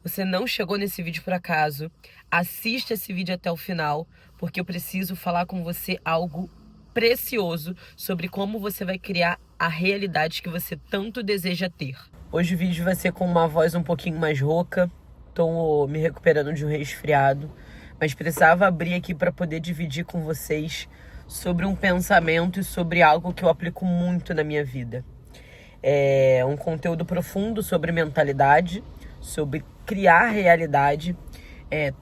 Você não chegou nesse vídeo por acaso. Assista esse vídeo até o final, porque eu preciso falar com você algo precioso sobre como você vai criar a realidade que você tanto deseja ter. Hoje o vídeo vai ser com uma voz um pouquinho mais rouca. Tô me recuperando de um resfriado, mas precisava abrir aqui para poder dividir com vocês sobre um pensamento e sobre algo que eu aplico muito na minha vida. É um conteúdo profundo sobre mentalidade, sobre criar realidade,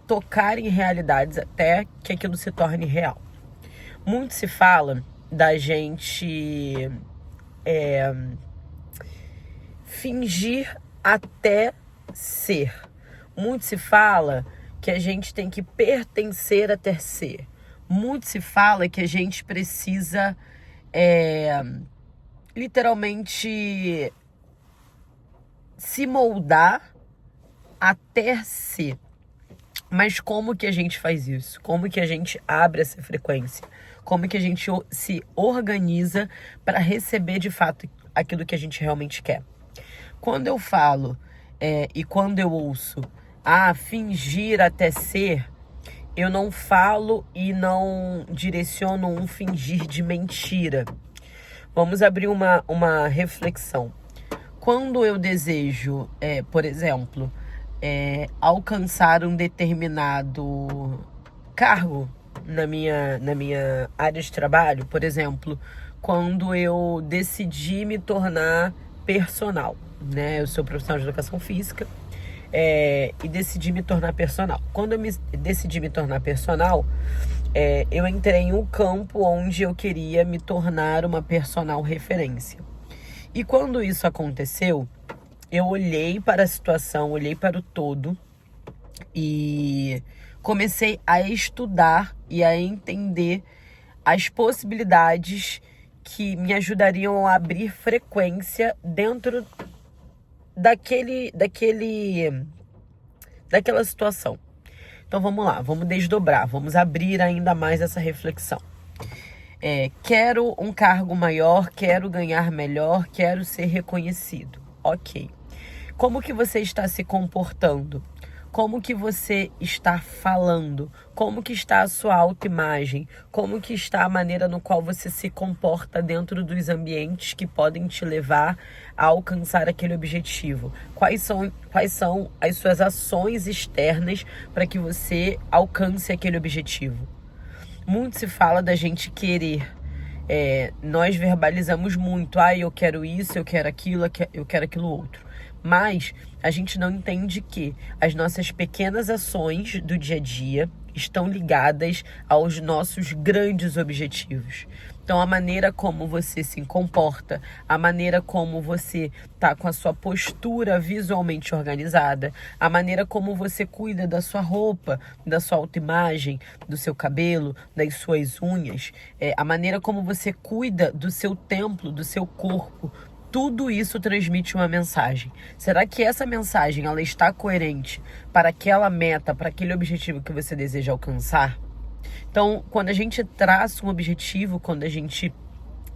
tocar em realidades até que aquilo se torne real. Muito se fala da gente fingir até ser. Muito se fala que a gente tem que pertencer até ser. Muito se fala que a gente precisa literalmente se moldar até ser. Mas como que a gente faz isso? Como que a gente abre essa frequência? Como que a gente se organiza para receber de fato aquilo que a gente realmente quer? Quando eu falo e quando eu ouço fingir até ser, eu não falo e não direciono um fingir de mentira. Vamos abrir uma reflexão. Quando eu desejo, por exemplo, alcançar um determinado cargo na minha área de trabalho, por exemplo, quando eu decidi me tornar personal, né? Eu sou profissional de educação física e decidi me tornar personal. Quando eu decidi me tornar personal, eu entrei em um campo onde eu queria me tornar uma personal referência. E quando isso aconteceu, eu olhei para a situação, olhei para o todo e comecei a estudar e a entender as possibilidades que me ajudariam a abrir frequência dentro daquela situação. Então vamos lá, vamos desdobrar, vamos abrir ainda mais essa reflexão. Quero um cargo maior, quero ganhar melhor, quero ser reconhecido. Ok. Como que você está se comportando? Como que você está falando? Como que está a sua autoimagem? Como que está a maneira no qual você se comporta dentro dos ambientes que podem te levar a alcançar aquele objetivo? Quais são as suas ações externas para que você alcance aquele objetivo? Muito se fala da gente querer. Nós verbalizamos muito. Eu quero isso, eu quero aquilo, eu quero aquilo outro. Mas a gente não entende que as nossas pequenas ações do dia a dia estão ligadas aos nossos grandes objetivos. Então, a maneira como você se comporta, a maneira como você tá com a sua postura visualmente organizada, a maneira como você cuida da sua roupa, da sua autoimagem, do seu cabelo, das suas unhas, a maneira como você cuida do seu templo, do seu corpo, tudo isso transmite uma mensagem. Será que essa mensagem ela está coerente para aquela meta, para aquele objetivo que você deseja alcançar? Então, quando a gente traça um objetivo, quando a gente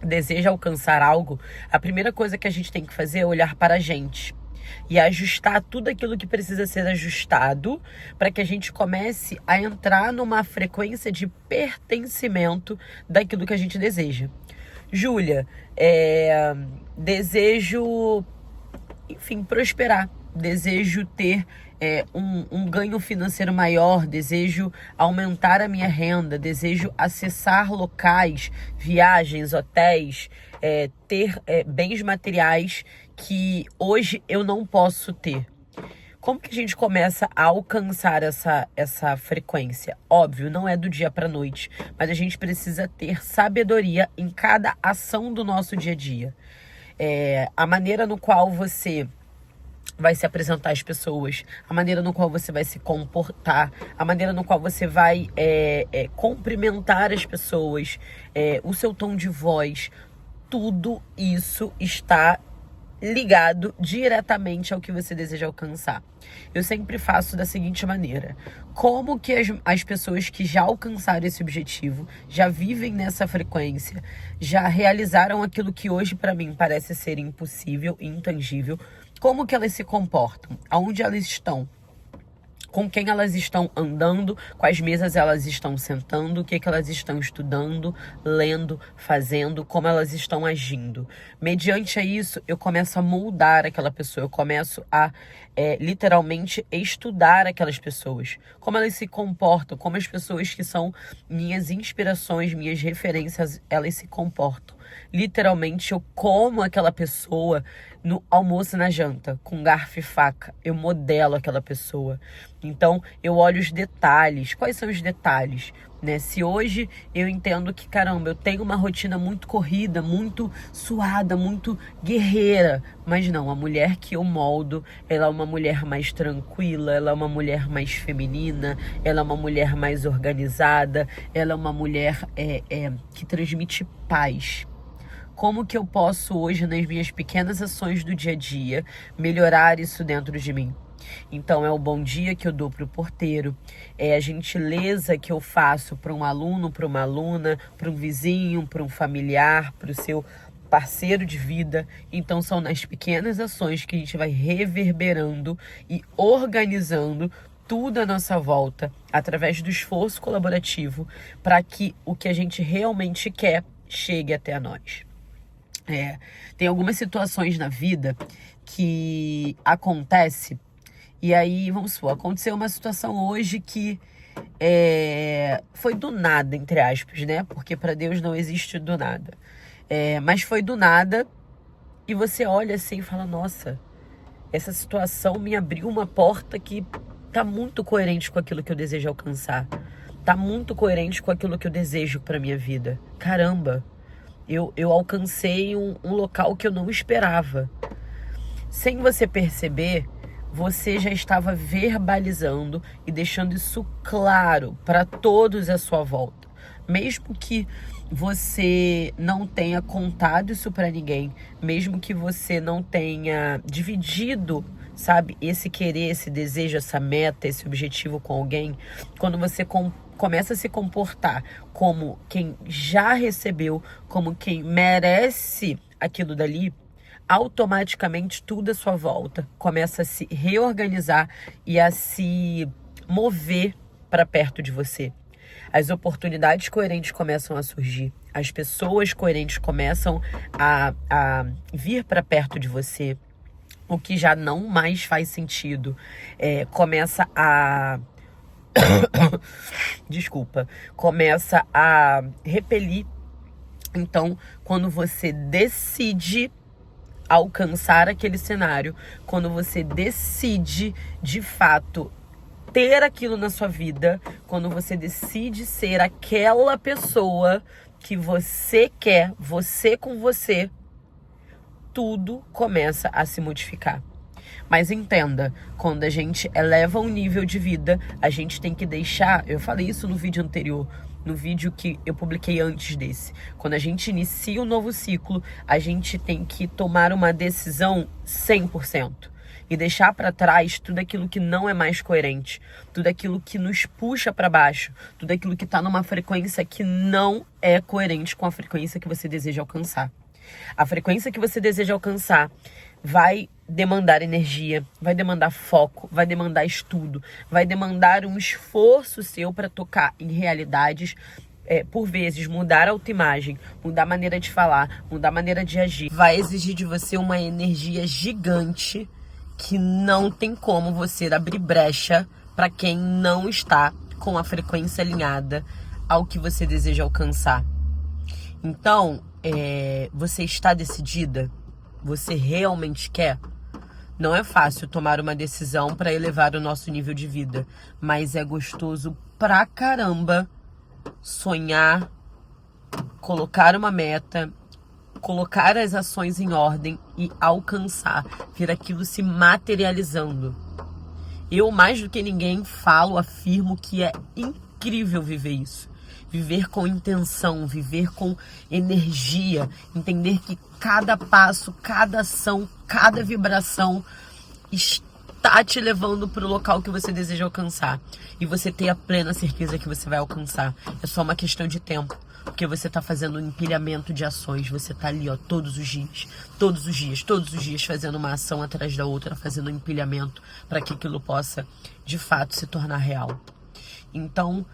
deseja alcançar algo, a primeira coisa que a gente tem que fazer é olhar para a gente e ajustar tudo aquilo que precisa ser ajustado para que a gente comece a entrar numa frequência de pertencimento daquilo que a gente deseja. Júlia, desejo, enfim, prosperar, desejo ter um ganho financeiro maior, desejo aumentar a minha renda, desejo acessar locais, viagens, hotéis, ter bens materiais que hoje eu não posso ter. Como que a gente começa a alcançar essa frequência? Óbvio, não é do dia para a noite, mas a gente precisa ter sabedoria em cada ação do nosso dia a dia. A maneira no qual você vai se apresentar às pessoas, a maneira no qual você vai se comportar, a maneira no qual você vai cumprimentar as pessoas, o seu tom de voz, tudo isso está ligado diretamente ao que você deseja alcançar. Eu sempre faço da seguinte maneira: como que as pessoas que já alcançaram esse objetivo, já vivem nessa frequência, já realizaram aquilo que hoje para mim parece ser impossível, intangível, como que elas se comportam? Aonde elas estão? com quem elas estão andando, quais mesas elas estão sentando, o que elas estão estudando, lendo, fazendo, como elas estão agindo. Mediante a isso, eu começo a moldar aquela pessoa, eu começo a literalmente estudar aquelas pessoas, como elas se comportam, como as pessoas que são minhas inspirações, minhas referências, elas se comportam. Literalmente, eu como aquela pessoa no almoço e na janta, com garfo e faca. Eu modelo aquela pessoa. Então, eu olho os detalhes. Quais são os detalhes? Né? Se hoje eu entendo que, caramba, eu tenho uma rotina muito corrida, muito suada, muito guerreira. Mas não, a mulher que eu moldo, ela é uma mulher mais tranquila, ela é uma mulher mais feminina, ela é uma mulher mais organizada, ela é uma mulher que transmite paz. Como que eu posso hoje, nas minhas pequenas ações do dia a dia, melhorar isso dentro de mim? Então, é o bom dia que eu dou para o porteiro, é a gentileza que eu faço para um aluno, para uma aluna, para um vizinho, para um familiar, para o seu parceiro de vida. Então, são nas pequenas ações que a gente vai reverberando e organizando tudo à nossa volta, através do esforço colaborativo, para que o que a gente realmente quer chegue até nós. Tem algumas situações na vida que acontece, e aí, vamos supor, aconteceu uma situação hoje que foi do nada, entre aspas, né? Porque para Deus não existe do nada. Mas foi do nada, e você olha assim e fala, nossa, essa situação me abriu uma porta que tá muito coerente com aquilo que eu desejo alcançar. Tá muito coerente com aquilo que eu desejo pra minha vida. Caramba! Eu alcancei um local que eu não esperava. Sem você perceber, você já estava verbalizando e deixando isso claro para todos à sua volta. Mesmo que você não tenha contado isso para ninguém, mesmo que você não tenha dividido, sabe, esse querer, esse desejo, essa meta, esse objetivo com alguém, quando você começa a se comportar como quem já recebeu, como quem merece aquilo dali, automaticamente tudo à sua volta começa a se reorganizar e a se mover para perto de você. As oportunidades coerentes começam a surgir, as pessoas coerentes começam a vir para perto de você, o que já não mais faz sentido começa a começa a repelir. Então, quando você decide alcançar aquele cenário, quando você decide, de fato, ter aquilo na sua vida, quando você decide ser aquela pessoa que você quer, você com você, tudo começa a se modificar. Mas entenda, quando a gente eleva um nível de vida, a gente tem que deixar... Eu falei isso no vídeo anterior, no vídeo que eu publiquei antes desse. Quando a gente inicia um novo ciclo, a gente tem que tomar uma decisão 100%. E deixar para trás tudo aquilo que não é mais coerente, tudo aquilo que nos puxa para baixo, tudo aquilo que está numa frequência que não é coerente com a frequência que você deseja alcançar. A frequência que você deseja alcançar vai demandar energia, vai demandar foco, vai demandar estudo, vai demandar um esforço seu para tocar em realidades, por vezes mudar a autoimagem, mudar a maneira de falar, mudar a maneira de agir. Vai exigir de você uma energia gigante que não tem como você abrir brecha para quem não está com a frequência alinhada ao que você deseja alcançar. Então, você está decidida? Você realmente quer? Não é fácil tomar uma decisão para elevar o nosso nível de vida, mas é gostoso pra caramba sonhar, colocar uma meta, colocar as ações em ordem e alcançar, ver aquilo se materializando. Eu, mais do que ninguém, afirmo que é incrível viver isso. Viver com intenção, viver com energia, entender que cada passo, cada ação, cada vibração está te levando para o local que você deseja alcançar. E você ter a plena certeza que você vai alcançar. É só uma questão de tempo. Porque você tá fazendo um empilhamento de ações. Você tá ali, ó, todos os dias, fazendo uma ação atrás da outra, fazendo um empilhamento para que aquilo possa, de fato, se tornar real. Então,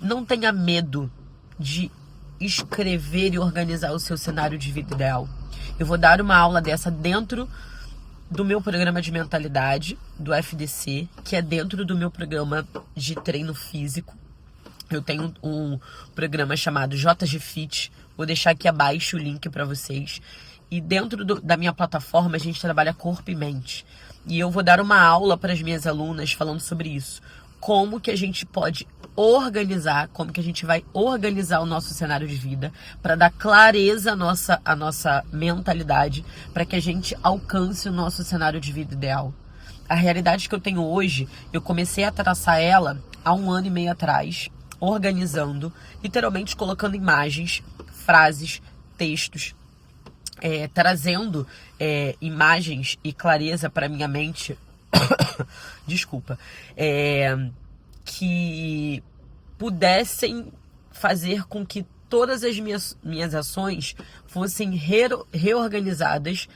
não tenha medo de escrever e organizar o seu cenário de vida ideal. Eu vou dar uma aula dessa dentro do meu programa de mentalidade, do FDC, que é dentro do meu programa de treino físico. Eu tenho um programa chamado JG Fit, vou deixar aqui abaixo o link para vocês. E dentro da minha plataforma a gente trabalha corpo e mente. E eu vou dar uma aula para as minhas alunas falando sobre isso. Como que a gente pode organizar, como que a gente vai organizar o nosso cenário de vida para dar clareza à nossa mentalidade, para que a gente alcance o nosso cenário de vida ideal. A realidade que eu tenho hoje, eu comecei a traçar ela há 1 ano e meio atrás, organizando, literalmente colocando imagens, frases, textos, trazendo imagens e clareza para minha mente. Desculpa, que pudessem fazer com que todas as minhas ações fossem reorganizadas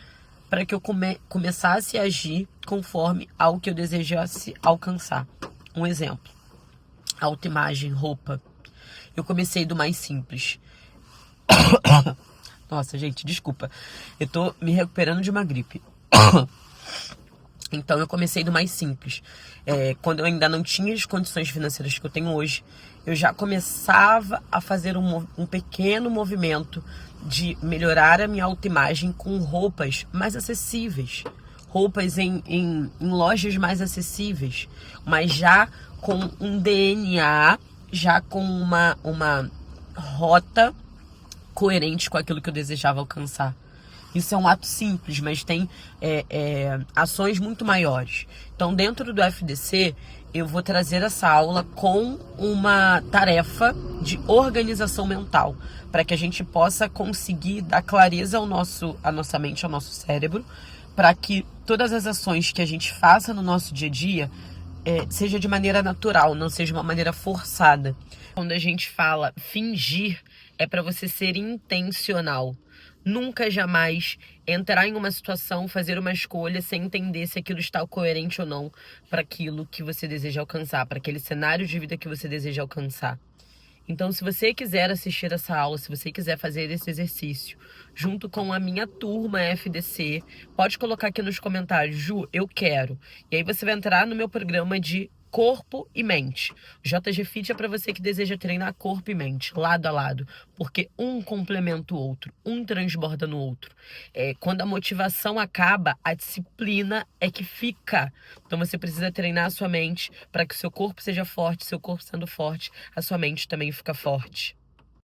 para que eu começasse a agir conforme ao que eu desejasse alcançar. Um exemplo, autoimagem, roupa. Eu comecei do mais simples. Nossa, gente, desculpa. Eu tô me recuperando de uma gripe. Então eu comecei do mais simples. Quando eu ainda não tinha as condições financeiras que eu tenho hoje, eu já começava a fazer um pequeno movimento de melhorar a minha autoimagem com roupas mais acessíveis. Roupas em lojas mais acessíveis, mas já com um DNA, já com uma rota coerente com aquilo que eu desejava alcançar. Isso é um ato simples, mas tem ações muito maiores. Então, dentro do FDC, eu vou trazer essa aula com uma tarefa de organização mental, para que a gente possa conseguir dar clareza à nossa mente, ao nosso cérebro, para que todas as ações que a gente faça no nosso dia a dia seja de maneira natural, não seja uma maneira forçada. Quando a gente fala fingir, é para você ser intencional. Nunca, jamais entrar em uma situação, fazer uma escolha sem entender se aquilo está coerente ou não para aquilo que você deseja alcançar, para aquele cenário de vida que você deseja alcançar. Então, se você quiser assistir essa aula, se você quiser fazer esse exercício junto com a minha turma FDC, pode colocar aqui nos comentários, Ju, eu quero. E aí você vai entrar no meu programa de corpo e mente. O JG Fit é para você que deseja treinar corpo e mente, lado a lado, porque um complementa o outro, um transborda no outro. Quando a motivação acaba, a disciplina é que fica. Então você precisa treinar a sua mente para que o seu corpo seja forte, seu corpo sendo forte, a sua mente também fica forte.